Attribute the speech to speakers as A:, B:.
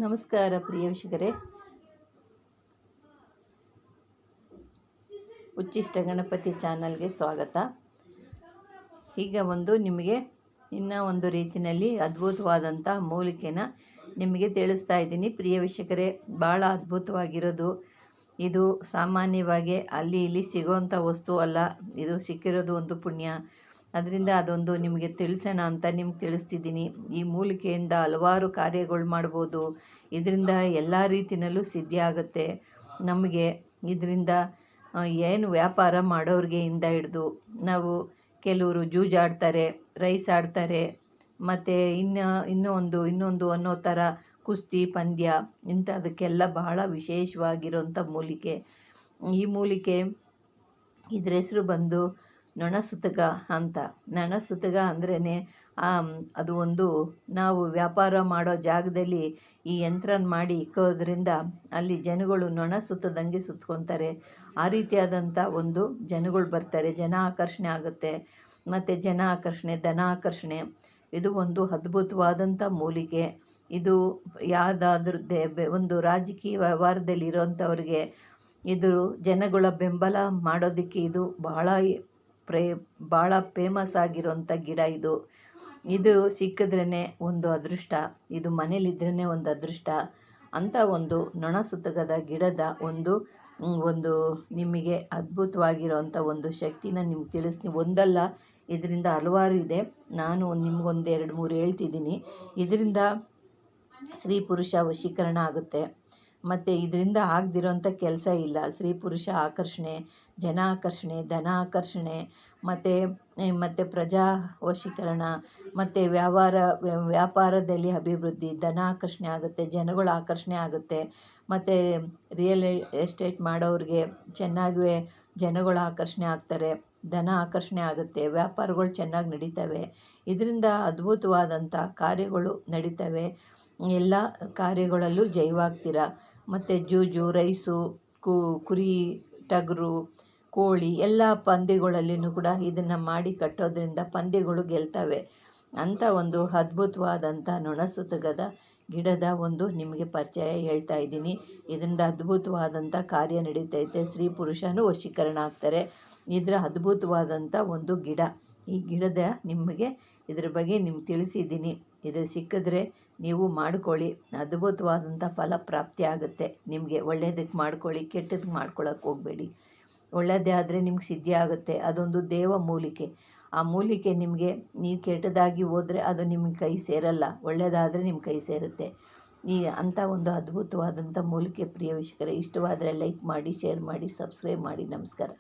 A: ನಮಸ್ಕಾರ ಪ್ರಿಯ ವೀಕ್ಷಕರೇ, ಉಚ್ಚಿಷ್ಟ ಗಣಪತಿ ಚಾನಲ್ಗೆ ಸ್ವಾಗತ. ಈಗ ನಿಮಗೆ ಇನ್ನೂ ಒಂದು ರೀತಿಯಲ್ಲಿ ಅದ್ಭುತವಾದಂಥ ಮೂಲಿಕೆನ ನಿಮಗೆ ತಿಳಿಸ್ತಾ ಇದ್ದೀನಿ. ಪ್ರಿಯ ವೀಕ್ಷಕರೇ, ಭಾಳ ಅದ್ಭುತವಾಗಿರೋದು ಇದು. ಸಾಮಾನ್ಯವಾಗಿ ಅಲ್ಲಿ ಇಲ್ಲಿ ಸಿಗೋವಂಥ ವಸ್ತು ಅಲ್ಲ, ಇದು ಸಿಕ್ಕಿರೋದು ಒಂದು ಪುಣ್ಯ. ಅದರಿಂದ ಅದೊಂದು ನಿಮಗೆ ತಿಳಿಸೋಣ ಅಂತ ನಿಮ್ಗೆ ತಿಳಿಸ್ತಿದ್ದೀನಿ. ಈ ಮೂಲಿಕೆಯಿಂದ ಹಲವಾರು ಕಾರ್ಯಗಳು ಮಾಡ್ಬೋದು. ಇದರಿಂದ ಎಲ್ಲ ರೀತಿಯಲ್ಲೂ ಸಿದ್ಧಿ ಆಗುತ್ತೆ ನಮಗೆ. ಇದರಿಂದ ಏನು ವ್ಯಾಪಾರ ಮಾಡೋರಿಗೆ ಇಂದ ಹಿಡ್ದು ನಾವು ಕೆಲವರು ಜೂಜಾಡ್ತಾರೆ, ರೈಸ್ ಆಡ್ತಾರೆ, ಮತ್ತು ಇನ್ನೊಂದು ಅನ್ನೋ ಥರ ಕುಸ್ತಿ ಪಂದ್ಯ ಇಂಥದಕ್ಕೆಲ್ಲ ಬಹಳ ವಿಶೇಷವಾಗಿರೋಂಥ ಮೂಲಿಕೆ. ಈ ಮೂಲಿಕೆ ಇದ್ರ ಹೆಸರು ಬಂದು ನೊಣಸುತಕ ಅಂತ. ನೊಣಸುತಕ ಅಂದ್ರೇ ಅದು ಒಂದು ನಾವು ವ್ಯಾಪಾರ ಮಾಡೋ ಜಾಗದಲ್ಲಿ ಈ ಯಂತ್ರನ ಮಾಡಿ ಇಕ್ಕೋದ್ರಿಂದ ಅಲ್ಲಿ ಜನಗಳು ನೊಣ ಸುತ್ತದಂಗೆ ಸುತ್ಕೊತಾರೆ. ಆ ರೀತಿಯಾದಂಥ ಒಂದು ಜನಗಳು ಬರ್ತಾರೆ, ಜನ ಆಕರ್ಷಣೆ ಆಗುತ್ತೆ. ಮತ್ತು ಜನ ಆಕರ್ಷಣೆ, ಧನ ಆಕರ್ಷಣೆ, ಇದು ಒಂದು ಅದ್ಭುತವಾದಂಥ ಮೂಲಿಕೆ. ಇದು ಯಾವುದಾದ್ರೂ ಒಂದು ರಾಜಕೀಯ ವ್ಯವಹಾರದಲ್ಲಿ ಇರೋಂಥವ್ರಿಗೆ ಇದು ಜನಗಳ ಬೆಂಬಲ ಮಾಡೋದಕ್ಕೆ ಇದು ಭಾಳ ಫೇಮಸ್ ಆಗಿರೋಂಥ ಗಿಡ. ಇದು ಸಿಕ್ಕಿದ್ರೇ ಒಂದು ಅದೃಷ್ಟ, ಇದು ಮನೇಲಿದ್ರೇ ಒಂದು ಅದೃಷ್ಟ ಅಂತ. ಒಂದು ನೊಣಸುತಕದ ಗಿಡದ ಒಂದು ನಿಮಗೆ ಅದ್ಭುತವಾಗಿರೋಂಥ ಒಂದು ಶಕ್ತಿನ ನಿಮ್ಗೆ ತಿಳಿಸ್ತೀನಿ. ಒಂದಲ್ಲ, ಇದರಿಂದ ಹಲವಾರು ಇದೆ. ನಾನು ನಿಮ್ಗೊಂದು 2-3 ಹೇಳ್ತಿದ್ದೀನಿ. ಇದರಿಂದ ಸ್ತ್ರೀ ಪುರುಷ ವಶೀಕರಣ ಆಗುತ್ತೆ. ಮತ್ತು ಇದರಿಂದ ಆಗದಿರೋಂಥ ಕೆಲಸ ಇಲ್ಲ. ಸ್ತ್ರೀ ಪುರುಷ ಆಕರ್ಷಣೆ, ಜನ ಆಕರ್ಷಣೆ, ಧನ ಆಕರ್ಷಣೆ, ಮತ್ತು ಪ್ರಜಾ ವಶೀಕರಣ, ಮತ್ತು ವ್ಯಾಪಾರದಲ್ಲಿ ಅಭಿವೃದ್ಧಿ, ಧನ ಆಕರ್ಷಣೆ ಆಗುತ್ತೆ, ಜನಗಳ ಆಕರ್ಷಣೆ ಆಗುತ್ತೆ. ಮತ್ತು ರಿಯಲ್ ಎಸ್ಟೇಟ್ ಮಾಡೋರಿಗೆ ಚೆನ್ನಾಗಿ ಜನಗಳ ಆಕರ್ಷಣೆ ಆಗ್ತಾರೆ, ಧನ ಆಕರ್ಷಣೆ ಆಗುತ್ತೆ, ವ್ಯಾಪಾರಗಳು ಚೆನ್ನಾಗಿ ನಡೀತವೆ. ಇದರಿಂದ ಅದ್ಭುತವಾದಂಥ ಕಾರ್ಯಗಳು ನಡೀತವೆ. ಎಲ್ಲ ಕಾರ್ಯಗಳಲ್ಲೂ ಜಯವಾಗ್ತೀರ. ಮತ್ತು ಜೂಜು, ರೈಸು, ಕುರಿ, ಟಗರು, ಕೋಳಿ ಎಲ್ಲ ಪಂದ್ಯಗಳಲ್ಲಿಯೂ ಕೂಡ ಇದನ್ನು ಮಾಡಿ ಕಟ್ಟೋದ್ರಿಂದ ಪಂದ್ಯಗಳು ಗೆಲ್ತವೆ ಅಂತ ಒಂದು ಅದ್ಭುತವಾದಂಥ ನೊಣಸುತಕದ ಗಿಡದ ಒಂದು ನಿಮಗೆ ಪರಿಚಯ ಹೇಳ್ತಾ ಇದ್ದೀನಿ. ಇದರಿಂದ ಅದ್ಭುತವಾದಂಥ ಕಾರ್ಯ ನಡೀತೈತೆ. ಸ್ತ್ರೀ ಪುರುಷನೂ ವಶೀಕರಣ ಆಗ್ತಾರೆ. ಇದರ ಅದ್ಭುತವಾದಂಥ ಒಂದು ಗಿಡ. ಈ ಗಿಡದ ನಿಮಗೆ ಇದ್ರ ಬಗ್ಗೆ ನಿಮ್ಗೆ ತಿಳಿಸಿದ್ದೀನಿ. ಇದು ಸಿಕ್ಕಿದ್ರೆ ನೀವು ಮಾಡ್ಕೊಳ್ಳಿ, ಅದ್ಭುತವಾದಂಥ ಫಲ ಪ್ರಾಪ್ತಿ ಆಗುತ್ತೆ ನಿಮಗೆ. ಒಳ್ಳೆಯದಕ್ಕೆ ಮಾಡ್ಕೊಳ್ಳಿ, ಕೆಟ್ಟದಕ್ಕೆ ಮಾಡ್ಕೊಳ್ಳೋಕೆ ಹೋಗಬೇಡಿ. ಒಳ್ಳೆಯದೇ ಆದರೆ ನಿಮ್ಗೆ ಸಿದ್ಧಿ ಆಗುತ್ತೆ. ಅದೊಂದು ದೇವ ಮೂಲಿಕೆ. ಆ ಮೂಲಿಕೆ ನಿಮಗೆ, ನೀವು ಕೆಟ್ಟದಾಗಿ ಹೋದರೆ ಅದು ನಿಮಗೆ ಕೈ ಸೇರಲ್ಲ, ಒಳ್ಳೆಯದಾದರೆ ನಿಮ್ಮ ಕೈ ಸೇರುತ್ತೆ. ಅಂಥ ಒಂದು ಅದ್ಭುತವಾದಂಥ ಮೂಲಿಕೆ. ಪ್ರಿಯ ವೀಕ್ಷಕರೇ, ಇಷ್ಟವಾದರೆ ಲೈಕ್ ಮಾಡಿ, ಶೇರ್ ಮಾಡಿ, ಸಬ್ಸ್ಕ್ರೈಬ್ ಮಾಡಿ. ನಮಸ್ಕಾರ.